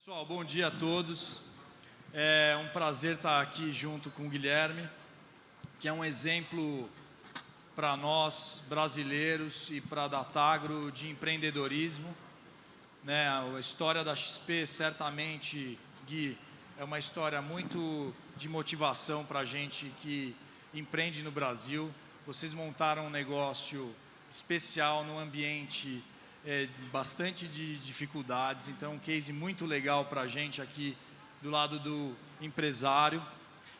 Pessoal, bom dia a todos. É um prazer estar aqui junto com o Guilherme, que é um exemplo para nós brasileiros e para a Datagro de empreendedorismo, né? A história da XP, certamente, Gui, é uma história muito de motivação para a gente que empreende no Brasil. Vocês montaram um negócio especial num ambiente bastante de dificuldades, então um case muito legal para a gente aqui do lado do empresário.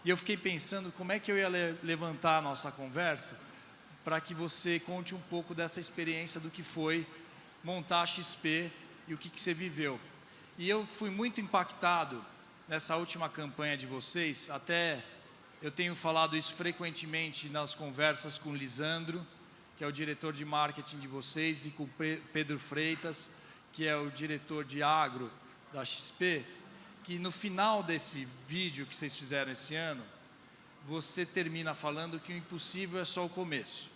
E eu fiquei pensando como é que eu ia levantar a nossa conversa para que você conte um pouco dessa experiência do que foi montar a XP e o que você viveu. E eu fui muito impactado nessa última campanha de vocês, até eu tenho falado isso frequentemente nas conversas com o Lisandro, que é o diretor de marketing de vocês, e com o Pedro Freitas, que é o diretor de agro da XP, que no final desse vídeo que vocês fizeram esse ano, você termina falando que o impossível é só o começo.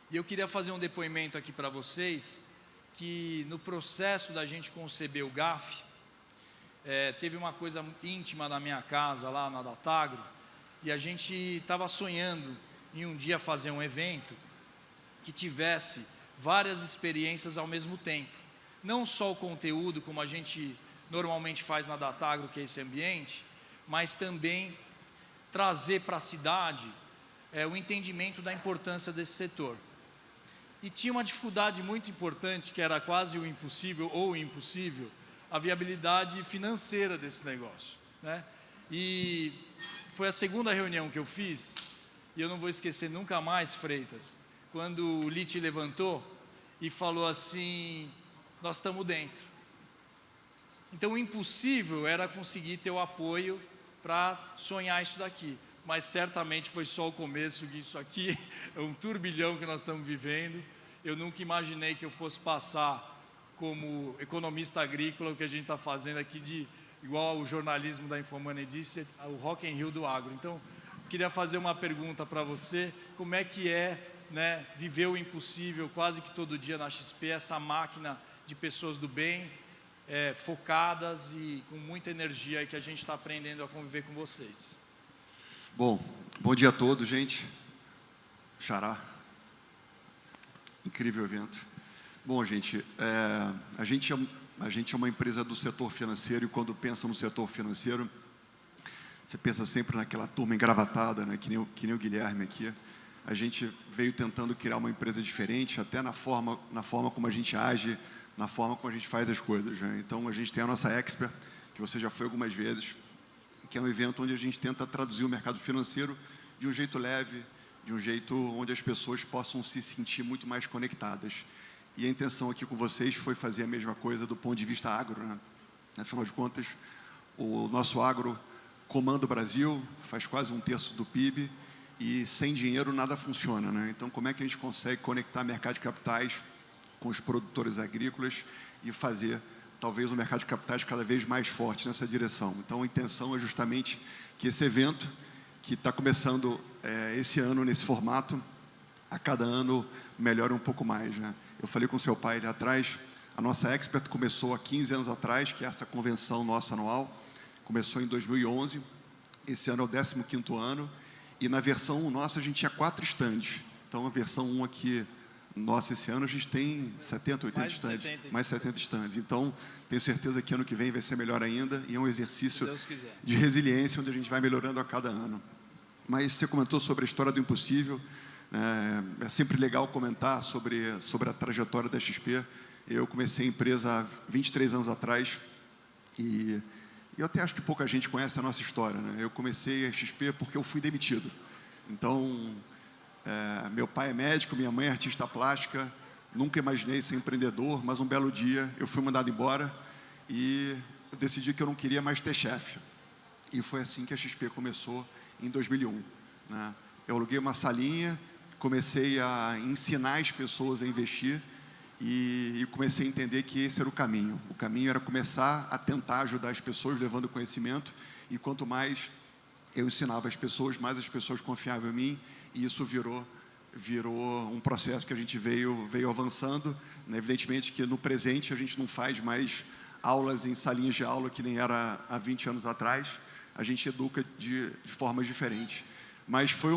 E eu queria fazer um depoimento aqui para vocês, que no processo da gente conceber o GAF, teve uma coisa íntima na minha casa, lá na Datagro, e a gente estava sonhando em um dia fazer um evento que tivesse várias experiências ao mesmo tempo. Não só o conteúdo, como a gente normalmente faz na Datagro, que é esse ambiente, mas também trazer para a cidade o entendimento da importância desse setor. E tinha uma dificuldade muito importante, que era quase o impossível ou o impossível, a viabilidade financeira desse negócio, né? E foi a segunda reunião que eu fiz, e eu não vou esquecer nunca mais, Freitas, quando o Lite levantou e falou assim: nós estamos dentro. Então o impossível era conseguir ter o apoio para sonhar isso daqui, mas certamente foi só o começo disso aqui, é um turbilhão que nós estamos vivendo. Eu nunca imaginei que eu fosse passar como economista agrícola, o que a gente está fazendo aqui, igual o jornalismo da Infomoney disse, o Rock in Rio do agro. Então, queria fazer uma pergunta para você: como é que né, viver o impossível quase que todo dia na XP, essa máquina de pessoas do bem, focadas e com muita energia, que a gente está aprendendo a conviver com vocês. Bom dia a todos, gente. Xará. Incrível evento. Bom, gente, a gente é uma empresa do setor financeiro, e quando pensa no setor financeiro, você pensa sempre naquela turma engravatada, né, que nem o Guilherme aqui. A gente veio tentando criar uma empresa diferente, até na forma como a gente age, na forma como a gente faz as coisas, né? Então, a gente tem a nossa Expert, que você já foi algumas vezes, que é um evento onde a gente tenta traduzir o mercado financeiro de um jeito leve, de um jeito onde as pessoas possam se sentir muito mais conectadas. E a intenção aqui com vocês foi fazer a mesma coisa do ponto de vista agro, né? Afinal de contas, o nosso agro comanda o Brasil, faz quase 1/3 do PIB, e sem dinheiro nada funciona, né? Então, como é que a gente consegue conectar mercado de capitais com os produtores agrícolas e fazer, talvez, um mercado de capitais cada vez mais forte nessa direção? Então, a intenção é justamente que esse evento, que está começando esse ano nesse formato, a cada ano melhore um pouco mais, né? Eu falei com seu pai ali atrás, a nossa Expert começou há 15 anos atrás, que é essa convenção nossa anual, começou em 2011, esse ano é o 15º ano, e na versão 1 nossa a gente tinha 4 estandes. Então, a versão 1 aqui, nossa, esse ano a gente tem 70, 80 estandes. Mais 70 estandes. Então, tenho certeza que ano que vem vai ser melhor ainda, e é um exercício de resiliência, onde a gente vai melhorando a cada ano. Mas você comentou sobre a história do impossível. É sempre legal comentar sobre a trajetória da XP. Eu comecei a empresa há 23 anos atrás, e eu até acho que pouca gente conhece a nossa história, né? Eu comecei a XP porque eu fui demitido. Então, meu pai é médico, minha mãe é artista plástica, nunca imaginei ser empreendedor, mas um belo dia eu fui mandado embora e eu decidi que eu não queria mais ter chefe. E foi assim que a XP começou em 2001, né? Eu aluguei uma salinha, comecei a ensinar as pessoas a investir, e comecei a entender que esse era o caminho. O caminho era começar a tentar ajudar as pessoas, levando conhecimento, e quanto mais eu ensinava as pessoas, mais as pessoas confiavam em mim, e isso virou um processo que a gente veio avançando, né? Evidentemente que no presente a gente não faz mais aulas em salinhas de aula, que nem era há 20 anos atrás. A gente educa de formas diferentes. Mas foi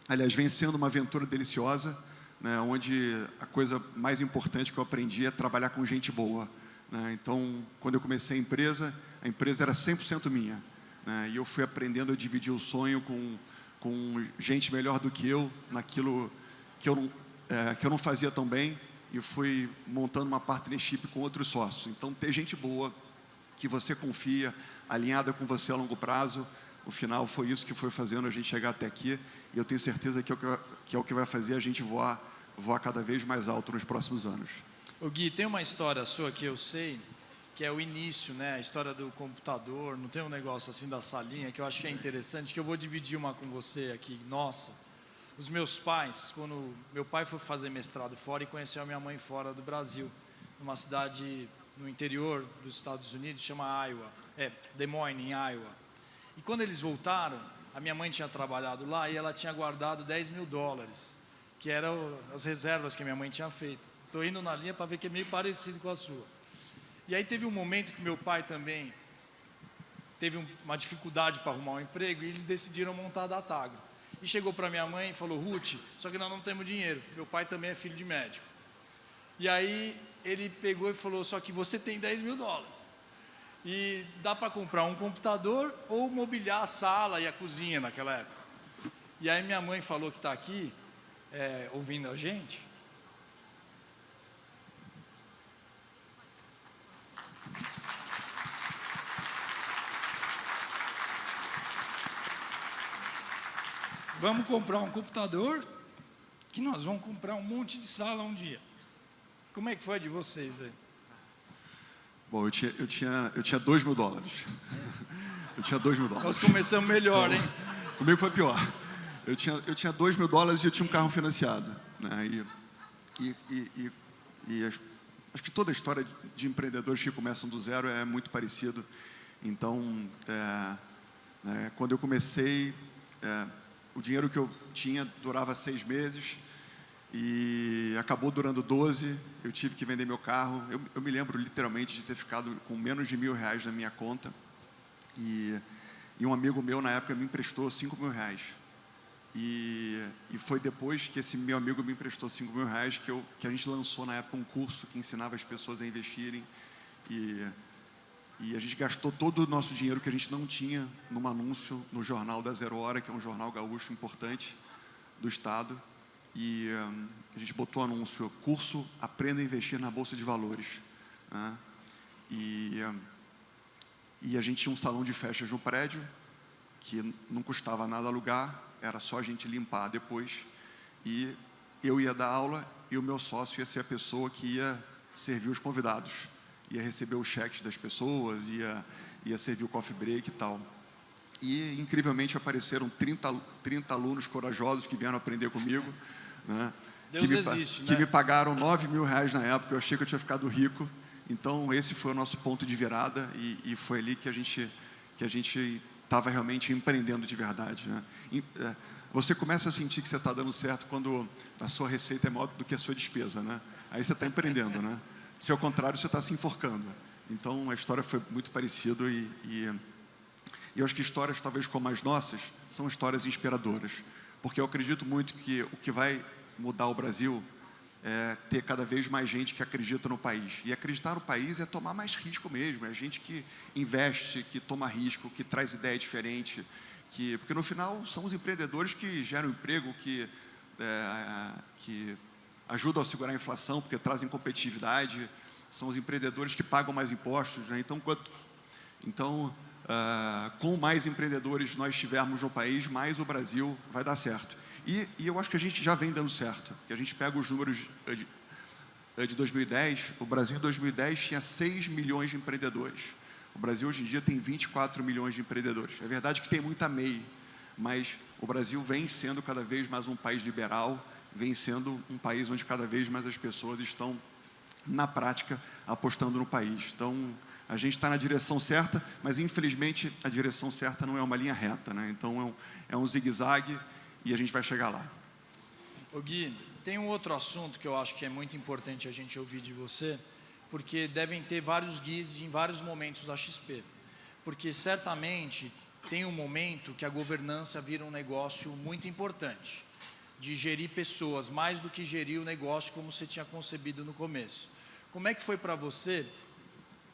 aliás, vem sendo uma aventura deliciosa, né, onde a coisa mais importante que eu aprendi é trabalhar com gente boa, né? Então, quando eu comecei a empresa era 100% minha, né? E eu fui aprendendo a dividir o sonho com gente melhor do que eu, naquilo que eu não fazia tão bem, e fui montando uma partnership com outros sócios. Então, ter gente boa, que você confia, alinhada com você a longo prazo, no final foi isso que foi fazendo a gente chegar até aqui, e eu tenho certeza que é o que vai fazer a gente voar cada vez mais alto nos próximos anos. O Gui, tem uma história sua que eu sei, que é o início, né? A história do computador, não tem um negócio assim da salinha, que eu acho que é interessante, que eu vou dividir uma com você aqui. Nossa, os meus pais, quando meu pai foi fazer mestrado fora e conheceu a minha mãe fora do Brasil, numa cidade no interior dos Estados Unidos, chama Des Moines, em Iowa. E quando eles voltaram, a minha mãe tinha trabalhado lá e ela tinha guardado $10.000, que eram as reservas que a minha mãe tinha feito. Estou indo na linha para ver que é meio parecido com a sua. E aí teve um momento que meu pai também teve uma dificuldade para arrumar um emprego e eles decidiram montar a Datagro. E chegou para minha mãe e falou: Ruth, só que nós não temos dinheiro. Meu pai também é filho de médico. E aí ele pegou e falou: só que você tem $10.000. E dá para comprar um computador ou mobiliar a sala e a cozinha naquela época. E aí minha mãe falou que está aqui, ouvindo a gente. Vamos comprar um computador, que nós vamos comprar um monte de sala um dia. Como é que foi de vocês aí? Bom, eu tinha $2.000. Eu tinha $2.000. Nós começamos melhor, hein? Comigo foi pior. Eu tinha $2.000 e eu tinha um carro financiado, né? Acho que toda a história de empreendedores que começam do zero é muito parecido. Então, quando eu comecei, o dinheiro que eu tinha durava 6 meses e acabou durando 12. Eu tive que vender meu carro. Eu me lembro literalmente de ter ficado com menos de R$1.000 na minha conta, e um amigo meu na época me emprestou R$5.000, e foi depois que esse meu amigo me emprestou R$5.000 que a gente lançou na época um curso que ensinava as pessoas a investirem, e a gente gastou todo o nosso dinheiro que a gente não tinha num anúncio no jornal da Zero Hora, que é um jornal gaúcho importante do estado. E a gente botou anúncio: curso Aprenda a Investir na Bolsa de Valores, né? E a gente tinha um salão de festas no prédio, que não custava nada alugar, era só a gente limpar depois. E eu ia dar aula e o meu sócio ia ser a pessoa que ia servir os convidados, ia receber os cheques das pessoas, ia servir o coffee break e tal. E, incrivelmente, apareceram 30 alunos corajosos que vieram aprender comigo, né? Que me pagaram R$9.000 na época. Eu achei que eu tinha ficado rico. Então, esse foi o nosso ponto de virada, e foi ali que a gente estava realmente empreendendo de verdade, né? Você começa a sentir que você está dando certo quando a sua receita é maior do que a sua despesa, né? Aí você está empreendendo, né? Se ao contrário, você está se enforcando. Então, a história foi muito parecida, e eu acho que histórias talvez como as nossas são histórias inspiradoras, porque eu acredito muito que o que vai mudar o Brasil é ter cada vez mais gente que acredita no país. E acreditar no país é tomar mais risco mesmo, é gente que investe, que toma risco, que traz ideia diferente, porque no final são os empreendedores que geram emprego, que ajudam a segurar a inflação, porque trazem competitividade, são os empreendedores que pagam mais impostos, né? Então, com mais empreendedores nós tivermos no país, mais o Brasil vai dar certo. E eu acho que a gente já vem dando certo, que a gente pega os números de 2010, o Brasil em 2010 tinha 6 milhões de empreendedores. O Brasil hoje em dia tem 24 milhões de empreendedores. É verdade que tem muita MEI, mas o Brasil vem sendo cada vez mais um país liberal, vem sendo um país onde cada vez mais as pessoas estão, na prática, apostando no país. Então, a gente está na direção certa, mas infelizmente a direção certa não é uma linha reta, né? Então é um zigue-zague, e a gente vai chegar lá. Ô Gui, tem um outro assunto que eu acho que é muito importante a gente ouvir de você, porque devem ter vários guias em vários momentos da XP. Porque certamente tem um momento que a governança vira um negócio muito importante, de gerir pessoas, mais do que gerir o negócio como você tinha concebido no começo. Como é que foi para você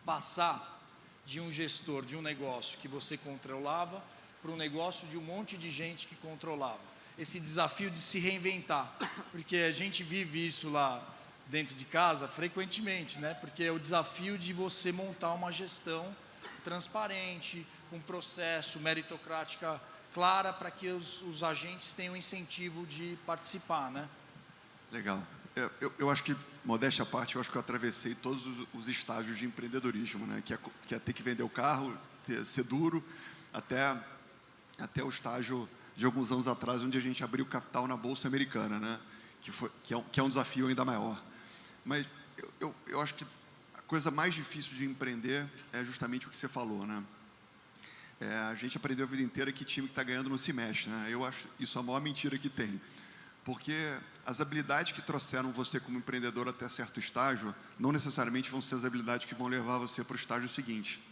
passar de um gestor de um negócio que você controlava para um negócio de um monte de gente que controlava? Esse desafio de se reinventar, porque a gente vive isso lá dentro de casa frequentemente, né? Porque é o desafio de você montar uma gestão transparente, com processo, meritocrática clara, para que os agentes tenham incentivo de participar, né? Legal. Eu acho que, modéstia à parte, eu acho que eu atravessei todos os estágios de empreendedorismo, né? Que é ter que vender o carro, ser duro, até o estágio de alguns anos atrás, onde a gente abriu capital na Bolsa Americana, né? Que é um desafio ainda maior. Mas eu acho que a coisa mais difícil de empreender é justamente o que você falou, né? A gente aprendeu a vida inteira que time que está ganhando não se mexe, né? Eu acho isso a maior mentira que tem. Porque as habilidades que trouxeram você como empreendedor até certo estágio, não necessariamente vão ser as habilidades que vão levar você para o estágio seguinte.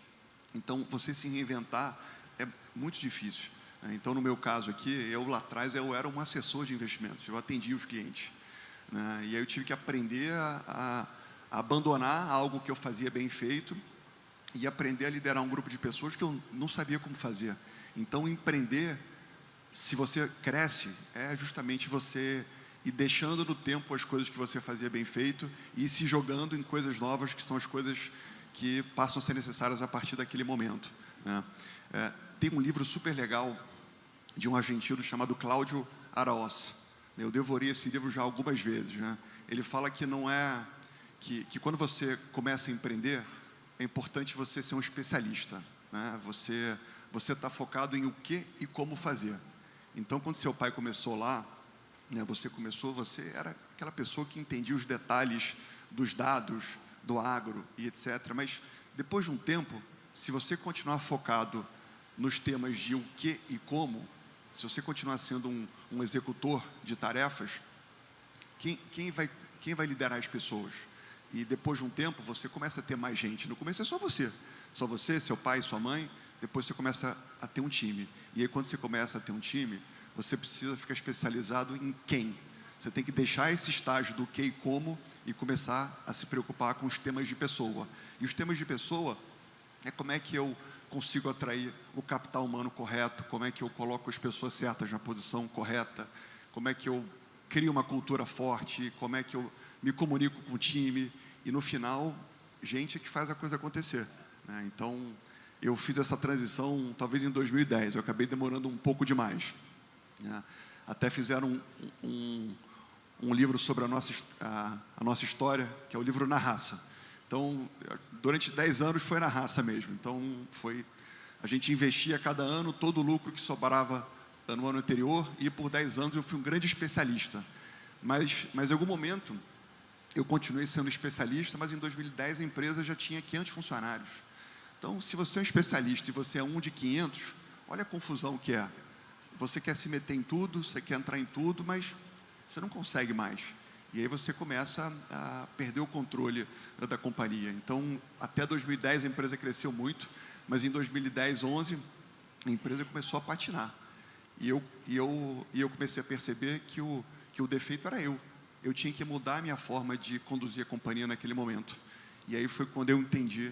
Então, você se reinventar é muito difícil. Então, no meu caso aqui, eu lá atrás, eu era um assessor de investimentos, eu atendia os clientes. Né? E aí eu tive que aprender a abandonar algo que eu fazia bem feito e aprender a liderar um grupo de pessoas que eu não sabia como fazer. Então, empreender, se você cresce, é justamente você ir deixando no tempo as coisas que você fazia bem feito e se jogando em coisas novas, que são as coisas que passam a ser necessárias a partir daquele momento. Né? Tem um livro super legal de um argentino chamado Cláudio Araoz. Eu devorei esse livro já algumas vezes. Né? Ele fala que não é que quando você começa a empreender, é importante você ser um especialista. Né? Você está focado em o que e como fazer. Então, quando seu pai começou lá, né, você era aquela pessoa que entendia os detalhes dos dados, do agro e etc. Mas, depois de um tempo, se você continuar focado nos temas de o que e como, se você continuar sendo um executor de tarefas, quem vai liderar as pessoas? E depois de um tempo, você começa a ter mais gente. No começo é só você, seu pai, sua mãe. Depois você começa a ter um time. E aí, quando você começa a ter um time, você precisa ficar especializado em quem. Você tem que deixar esse estágio do que e como e começar a se preocupar com os temas de pessoa. E os temas de pessoa é como é que eu consigo atrair o capital humano correto, como é que eu coloco as pessoas certas na posição correta, como é que eu crio uma cultura forte, como é que eu me comunico com o time. E, no final, gente é que faz a coisa acontecer. Né? Então, eu fiz essa transição talvez em 2010, eu acabei demorando um pouco demais. Né? Até fizeram um livro sobre a nossa história, que é o livro Na Raça. Então, durante 10 anos foi na raça mesmo. Então, a gente investia cada ano todo o lucro que sobrava no ano anterior, e por 10 anos eu fui um grande especialista. Mas em algum momento, eu continuei sendo especialista, mas em 2010 a empresa já tinha 500 funcionários. Então, se você é um especialista e você é um de 500, olha a confusão que é. Você quer se meter em tudo, você quer entrar em tudo, mas você não consegue mais. E aí você começa a perder o controle da companhia. Então, até 2010 a empresa cresceu muito, mas em 2010, 11, a empresa começou a patinar. E eu comecei a perceber que o defeito era eu. Eu tinha que mudar a minha forma de conduzir a companhia naquele momento. E aí foi quando eu entendi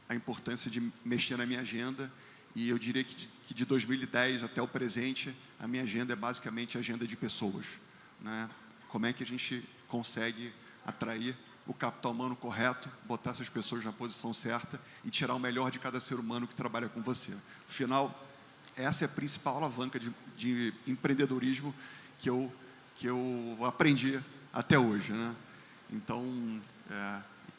a importância de mexer na minha agenda, e eu diria que de 2010 até o presente, a minha agenda é basicamente a agenda de pessoas. Né? Como é que a gente consegue atrair o capital humano correto, botar essas pessoas na posição certa e tirar o melhor de cada ser humano que trabalha com você. No final, essa é a principal alavanca de empreendedorismo que eu aprendi até hoje. Né? Então,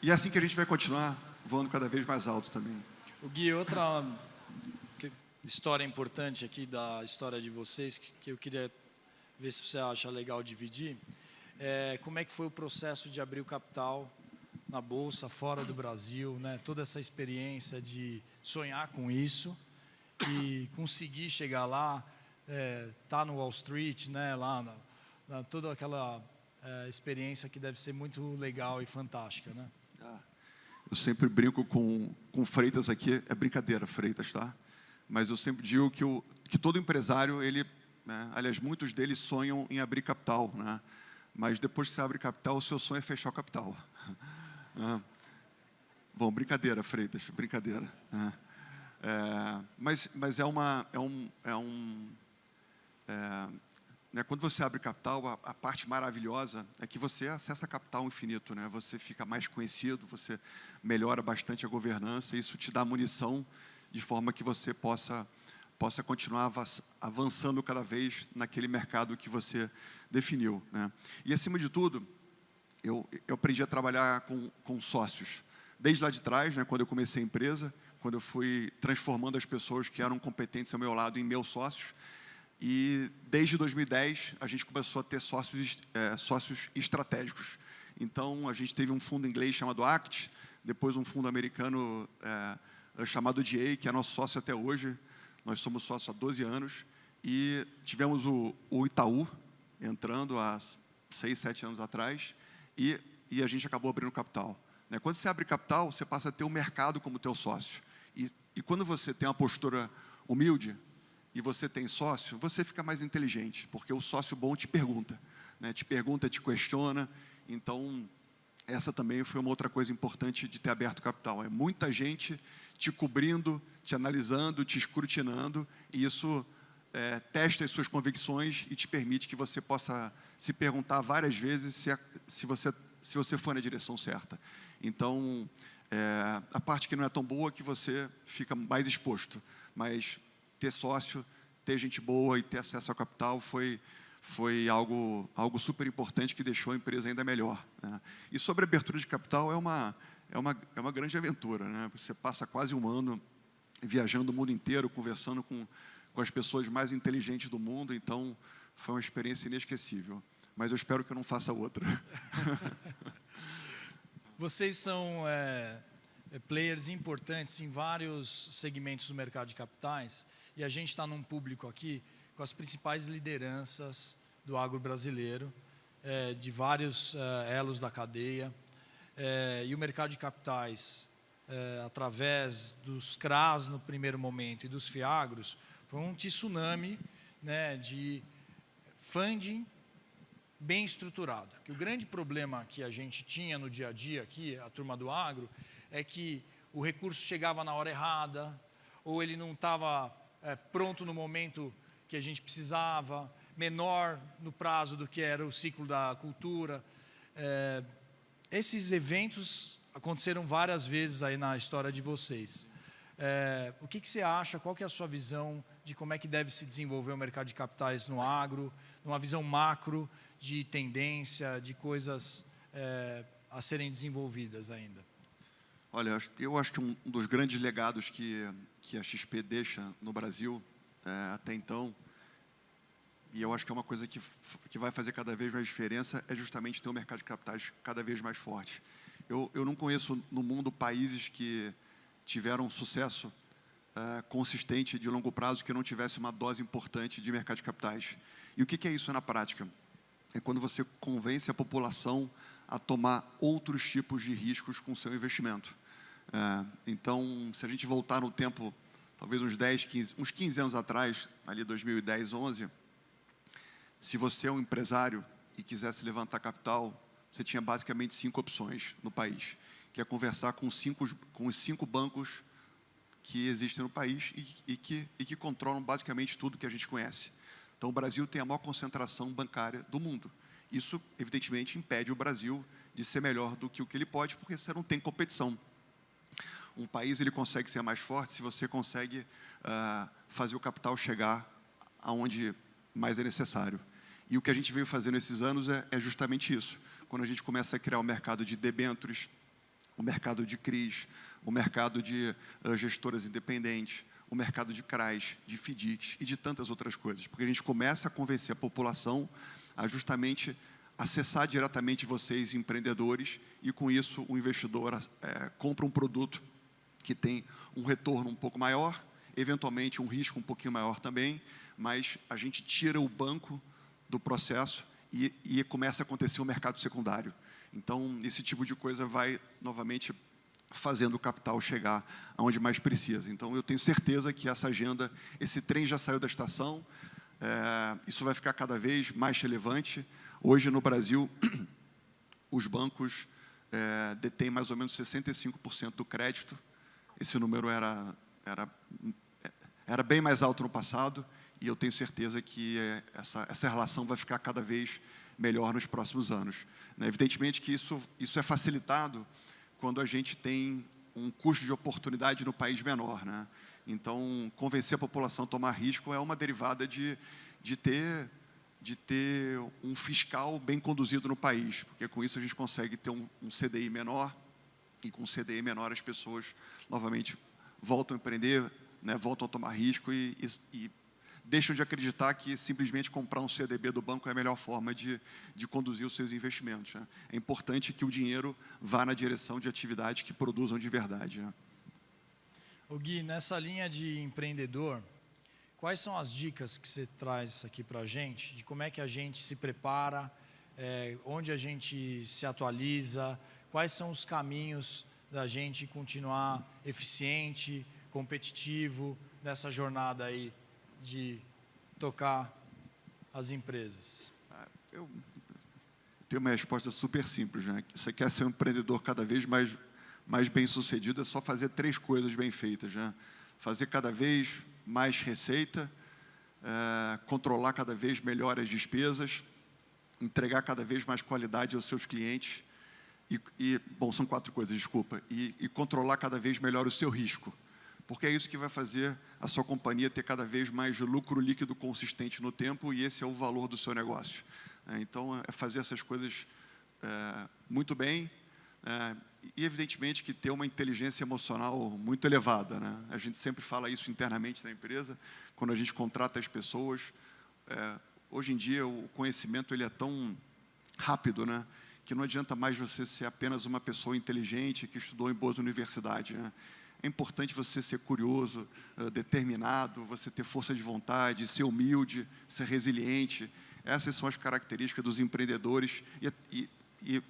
e é assim que a gente vai continuar voando cada vez mais alto também. O Gui, outra história importante aqui da história de vocês, que eu queria ver se você acha legal dividir, como é que foi o processo de abrir o capital na Bolsa, fora do Brasil, né? Toda essa experiência de sonhar com isso e conseguir chegar lá, tá no Wall Street, né? Lá toda aquela experiência que deve ser muito legal e fantástica, né? eu sempre brinco com Freitas aqui, é brincadeira, Freitas, tá? Mas eu sempre digo que todo empresário, ele, né, aliás, muitos deles sonham em abrir capital, né? Mas depois que você abre capital, o seu sonho é fechar o capital. Bom, brincadeira, Freitas, brincadeira. Mas né, quando você abre capital, a parte maravilhosa é que você acessa capital infinito, né? Você fica mais conhecido, você melhora bastante a governança, e isso te dá munição de forma que você possa continuar avançando cada vez naquele mercado que você definiu, né? E, acima de tudo, eu aprendi a trabalhar com sócios. Desde lá de trás, né, quando eu comecei a empresa, quando eu fui transformando as pessoas que eram competentes ao meu lado em meus sócios, e desde 2010 a gente começou a ter sócios estratégicos. Então, a gente teve um fundo inglês chamado ACT, depois um fundo americano chamado DA, que é nosso sócio até hoje. Nós somos sócios há 12 anos, e tivemos o Itaú entrando há 6, 7 anos atrás, e a gente acabou abrindo capital. Quando você abre capital, você passa a ter o mercado como teu sócio. E quando você tem uma postura humilde, e você tem sócio, você fica mais inteligente, porque o sócio bom te pergunta, né? Te pergunta, te questiona. Então, essa também foi uma outra coisa importante de ter aberto capital. É muita gente te cobrindo, te analisando, te escrutinando, e isso testa as suas convicções e te permite que você possa se perguntar várias vezes se você for na direção certa. Então, a parte que não é tão boa é que você fica mais exposto, mas ter sócio, ter gente boa e ter acesso ao capital foi algo super importante que deixou a empresa ainda melhor, né? E sobre a abertura de capital, é uma grande aventura, né? Você passa quase um ano viajando o mundo inteiro, conversando com as pessoas mais inteligentes do mundo, então foi uma experiência inesquecível. Mas eu espero que eu não faça outra. Vocês são players importantes em vários segmentos do mercado de capitais, e a gente está num público aqui com as principais lideranças do agro brasileiro, de vários elos da cadeia, e o mercado de capitais, através dos CRAs no primeiro momento e dos FIAGROS, foi um tsunami, né, de funding bem estruturado. Que o grande problema que a gente tinha no dia a dia aqui, a turma do agro, é que o recurso chegava na hora errada, ou ele não estava pronto no momento que a gente precisava, menor no prazo do que era o ciclo da cultura. Esses eventos aconteceram várias vezes aí na história de vocês. O que você acha, qual que é a sua visão de como é que deve se desenvolver o mercado de capitais no agro, numa visão macro de tendência, de coisas a serem desenvolvidas ainda? Olha, eu acho que um dos grandes legados que a XP deixa no Brasil até então, e eu acho que é uma coisa que vai fazer cada vez mais diferença, é justamente ter um mercado de capitais cada vez mais forte. Eu não conheço no mundo países que tiveram sucesso consistente de longo prazo que não tivesse uma dose importante de mercado de capitais. E o que é isso na prática? É quando você convence a população a tomar outros tipos de riscos com o seu investimento. Então, se a gente voltar no tempo, talvez uns 15 anos atrás, ali 2010, 11, se você é um empresário e quisesse levantar capital, você tinha basicamente 5 opções no país, que é conversar com os 5 bancos que existem no país e que controlam basicamente tudo que a gente conhece. Então, o Brasil tem a maior concentração bancária do mundo. Isso, evidentemente, impede o Brasil de ser melhor do que o que ele pode, porque você não tem competição. Um país ele consegue ser mais forte se você consegue fazer o capital chegar aonde mais é necessário. E o que a gente veio fazendo esses anos é justamente isso. Quando a gente começa a criar o mercado de debêntures, o mercado de CRIs, o mercado de gestoras independentes, o mercado de CRAs, de FDICs e de tantas outras coisas. Porque a gente começa a convencer a população a justamente acessar diretamente vocês, empreendedores, e com isso o investidor compra um produto que tem um retorno um pouco maior, eventualmente um risco um pouquinho maior também, mas a gente tira o banco do processo e começa a acontecer o mercado secundário. Então, esse tipo de coisa vai, novamente, fazendo o capital chegar aonde mais precisa. Então, eu tenho certeza que essa agenda, esse trem já saiu da estação, isso vai ficar cada vez mais relevante. Hoje, no Brasil, os bancos detêm mais ou menos 65% do crédito. Esse número era bem mais alto no passado, e eu tenho certeza que essa relação vai ficar cada vez melhor nos próximos anos. Evidentemente que isso é facilitado quando a gente tem um custo de oportunidade no país menor, né? Então, convencer a população a tomar risco é uma derivada de ter um fiscal bem conduzido no país, porque com isso a gente consegue ter um CDI menor, e com CDI menor as pessoas, novamente, voltam a empreender, né, voltam a tomar risco e deixam de acreditar que simplesmente comprar um CDB do banco é a melhor forma de conduzir os seus investimentos, né? É importante que o dinheiro vá na direção de atividades que produzam de verdade, né? O Gui, nessa linha de empreendedor, quais são as dicas que você traz aqui para a gente, de como é que a gente se prepara, onde a gente se atualiza, quais são os caminhos da gente continuar eficiente, competitivo nessa jornada aí de tocar as empresas? Eu tenho uma resposta super simples, né? Você quer ser um empreendedor cada vez mais bem-sucedido, é só fazer 3 coisas bem feitas, né? Fazer cada vez mais receita, controlar cada vez melhor as despesas, entregar cada vez mais qualidade aos seus clientes, bom, são 4 coisas, desculpa, e controlar cada vez melhor o seu risco, porque é isso que vai fazer a sua companhia ter cada vez mais lucro líquido consistente no tempo, e esse é o valor do seu negócio. Então, é fazer essas coisas muito bem, e evidentemente que ter uma inteligência emocional muito elevada, né? A gente sempre fala isso internamente na empresa, quando a gente contrata as pessoas. Hoje em dia, o conhecimento ele é tão rápido, né, que não adianta mais você ser apenas uma pessoa inteligente que estudou em boas universidades, né? É importante você ser curioso, determinado, você ter força de vontade, ser humilde, ser resiliente. Essas são as características dos empreendedores e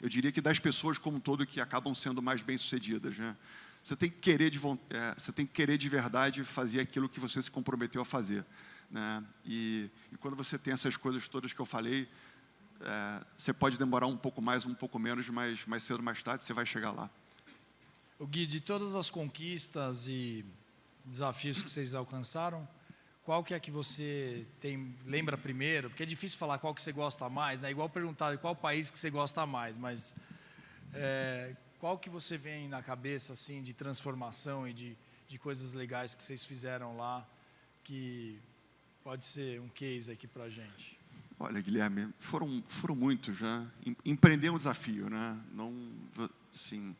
eu diria que das pessoas como um todo que acabam sendo mais bem-sucedidas, né? Você tem que querer de verdade fazer aquilo que você se comprometeu a fazer, né? E quando você tem essas coisas todas que eu falei, você pode demorar um pouco mais, um pouco menos, mas mais cedo ou mais tarde você vai chegar lá. O Gui, de todas as conquistas e desafios que vocês alcançaram, qual que é que você lembra primeiro? Porque é difícil falar qual que você gosta mais, né? Igual perguntar qual país que você gosta mais, mas qual que você vem na cabeça assim de transformação e de coisas legais que vocês fizeram lá, que pode ser um case aqui para a gente? Olha, Guilherme, foram muitos, né? Empreender é um desafio, né? Não, assim,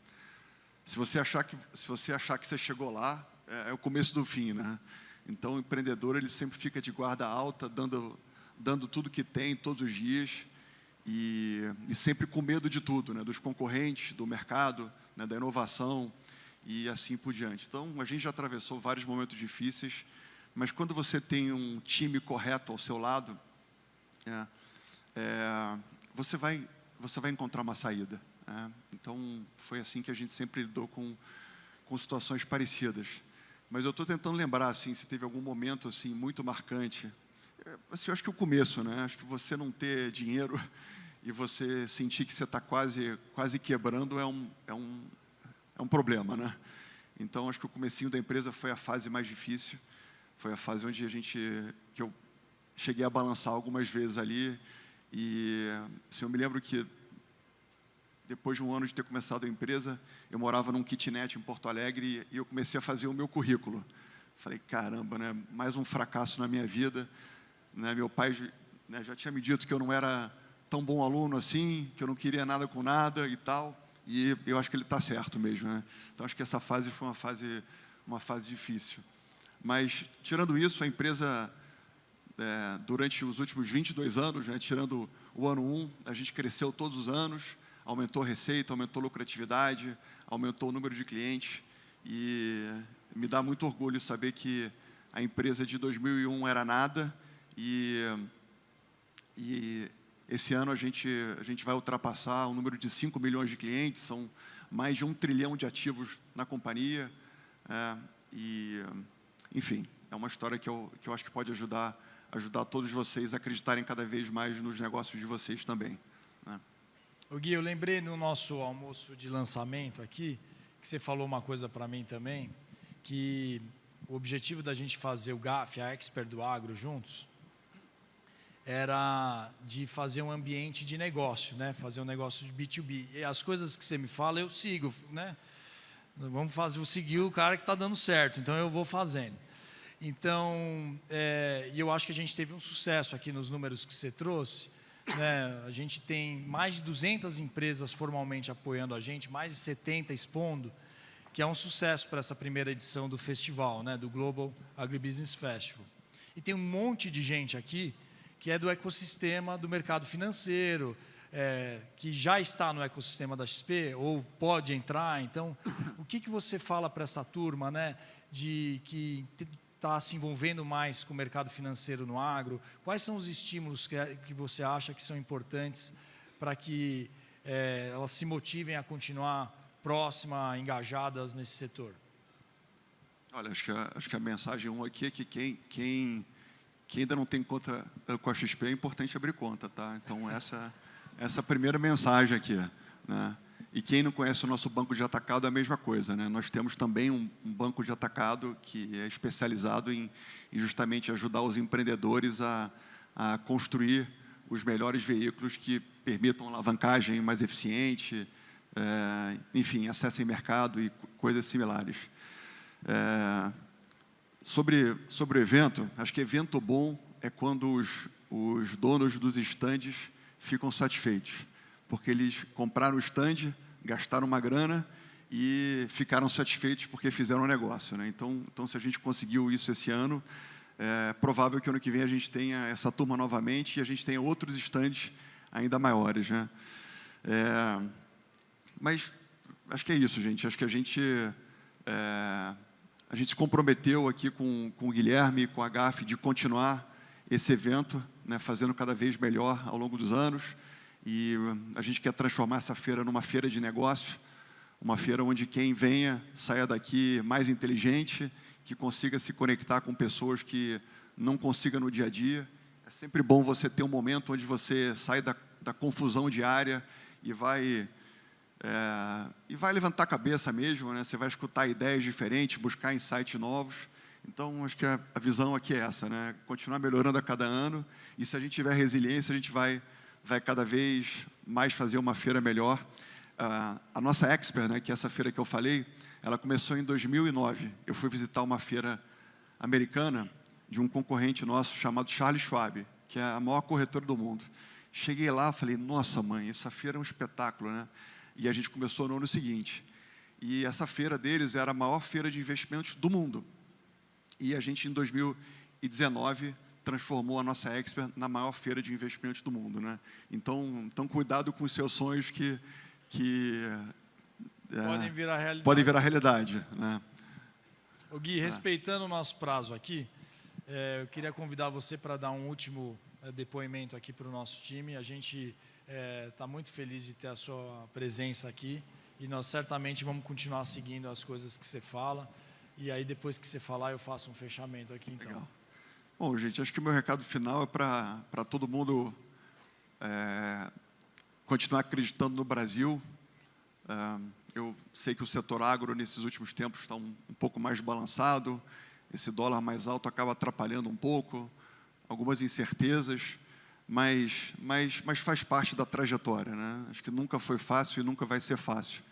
se você achar que você chegou lá, é o começo do fim, né? Então, o empreendedor ele sempre fica de guarda alta, dando tudo que tem todos os dias e sempre com medo de tudo, né? Dos concorrentes, do mercado, né? Da inovação e assim por diante. Então, a gente já atravessou vários momentos difíceis, mas quando você tem um time correto ao seu lado, você vai encontrar uma saída, né? Então, foi assim que a gente sempre lidou com situações parecidas. Mas eu estou tentando lembrar, assim, se teve algum momento, assim, muito marcante. Assim, eu acho que o começo, né? Acho que você não ter dinheiro e você sentir que você está quase quebrando é um problema, né? Então, acho que o comecinho da empresa foi a fase mais difícil. Foi a fase onde que eu cheguei a balançar algumas vezes ali. E assim, eu me lembro que depois de um ano de ter começado a empresa, eu morava num kitnet em Porto Alegre e eu comecei a fazer o meu currículo. Falei, caramba, né? Mais um fracasso na minha vida, né? Meu pai, né, já tinha me dito que eu não era tão bom aluno assim, que eu não queria nada com nada e tal. E eu acho que ele está certo mesmo, né? Então, acho que essa fase foi uma fase difícil. Mas, tirando isso, a empresa, durante os últimos 22 anos, né, tirando o ano 1, a gente cresceu todos os anos, aumentou a receita, aumentou a lucratividade, aumentou o número de clientes, e me dá muito orgulho saber que a empresa de 2001 era nada, e esse ano a gente vai ultrapassar o número de 5 milhões de clientes, são mais de 1 trilhão de ativos na companhia. Enfim, é uma história que eu acho que pode ajudar todos vocês a acreditarem cada vez mais nos negócios de vocês também, né? O Gui, eu lembrei no nosso almoço de lançamento aqui, que você falou uma coisa para mim também, que o objetivo da gente fazer o GAF, a Expert do Agro, juntos, era de fazer um ambiente de negócio, né? Fazer um negócio de B2B. E as coisas que você me fala, eu sigo, né? Vou seguir o cara que está dando certo, então eu vou fazendo. Então, e eu acho que a gente teve um sucesso aqui nos números que você trouxe, né? A gente tem mais de 200 empresas formalmente apoiando a gente, mais de 70 expondo, que é um sucesso para essa primeira edição do festival, né? Do Global Agribusiness Festival. E tem um monte de gente aqui que é do ecossistema do mercado financeiro, que já está no ecossistema da XP ou pode entrar. Então, o que você fala para essa turma, né, de que está se envolvendo mais com o mercado financeiro no agro? Quais são os estímulos que você acha que são importantes para que elas se motivem a continuar próximas, engajadas nesse setor? Olha, acho que a mensagem 1 aqui é que quem ainda não tem conta com a XP, é importante abrir conta, tá? Então, essa é a primeira mensagem aqui, né? E quem não conhece o nosso banco de atacado é a mesma coisa, né? Nós temos também um banco de atacado que é especializado em justamente ajudar os empreendedores a construir os melhores veículos que permitam alavancagem mais eficiente, enfim, acesso em mercado e coisas similares. Sobre o evento, acho que evento bom é quando os donos dos estandes ficam satisfeitos, porque eles compraram o stand, gastaram uma grana e ficaram satisfeitos porque fizeram um negócio, né? Então, se a gente conseguiu isso esse ano, é provável que ano que vem a gente tenha essa turma novamente e a gente tenha outros stands ainda maiores, né? Mas acho que é isso, gente. Acho que a gente se comprometeu aqui com o Guilherme e com a GAF de continuar esse evento, né, fazendo cada vez melhor ao longo dos anos. E a gente quer transformar essa feira numa feira de negócio, uma feira onde quem venha saia daqui mais inteligente, que consiga se conectar com pessoas que não consiga no dia a dia. É sempre bom você ter um momento onde você sai da confusão diária e vai levantar a cabeça mesmo, né? Você vai escutar ideias diferentes, buscar insights novos. Então, acho que a visão aqui é essa, né? Continuar melhorando a cada ano, e se a gente tiver resiliência, a gente vai cada vez mais fazer uma feira melhor. A nossa Expert, né, que é essa feira que eu falei, ela começou em 2009. Eu fui visitar uma feira americana de um concorrente nosso chamado Charles Schwab, que é a maior corretora do mundo. Cheguei lá e falei, nossa mãe, essa feira é um espetáculo, né? E a gente começou no ano seguinte. E essa feira deles era a maior feira de investimentos do mundo. E a gente, em 2019, transformou a nossa Expert na maior feira de investimentos do mundo, né? Então cuidado com os seus sonhos que podem virar realidade, né? O Gui, respeitando o nosso prazo aqui, eu queria convidar você para dar um último depoimento aqui para o nosso time. A gente está muito feliz de ter a sua presença aqui e nós certamente vamos continuar seguindo as coisas que você fala. E aí, depois que você falar, eu faço um fechamento aqui, então. Legal. Bom, gente, acho que o meu recado final é para todo mundo continuar acreditando no Brasil. Eu sei que o setor agro, nesses últimos tempos, está um pouco mais balançado. Esse dólar mais alto acaba atrapalhando um pouco, algumas incertezas, mas faz parte da trajetória, né? Acho que nunca foi fácil e nunca vai ser fácil.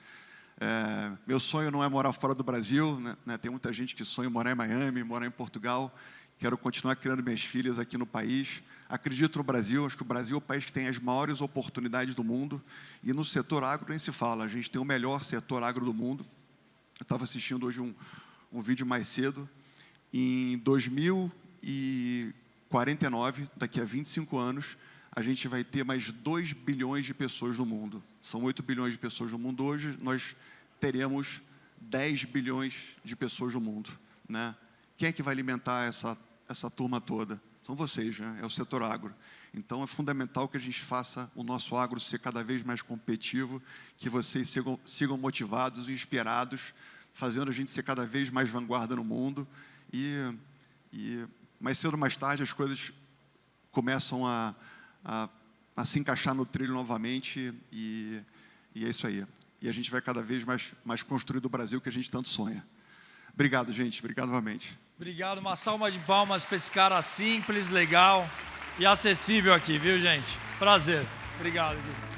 Meu sonho não é morar fora do Brasil, né? Tem muita gente que sonha em morar em Miami, morar em Portugal. Quero continuar criando minhas filhas aqui no país. Acredito no Brasil, acho que o Brasil é o país que tem as maiores oportunidades do mundo. E no setor agro nem se fala, a gente tem o melhor setor agro do mundo. Eu estava assistindo hoje um vídeo mais cedo. Em 2049, daqui a 25 anos, a gente vai ter mais 2 bilhões de pessoas no mundo. São 8 bilhões de pessoas no mundo hoje, nós teremos 10 bilhões de pessoas no mundo, né? Quem é que vai alimentar essa turma toda? são vocês, né? É o setor agro. Então, é fundamental que a gente faça o nosso agro ser cada vez mais competitivo, que vocês sigam motivados e inspirados, fazendo a gente ser cada vez mais vanguarda no mundo. E mais cedo ou mais tarde, as coisas começam a se encaixar no trilho novamente, e é isso aí. E a gente vai cada vez mais construir o Brasil que a gente tanto sonha. Obrigado, gente. Obrigado novamente. Obrigado. Uma salva de palmas para esse cara simples, legal e acessível aqui, viu, gente? Prazer. Obrigado, Gui.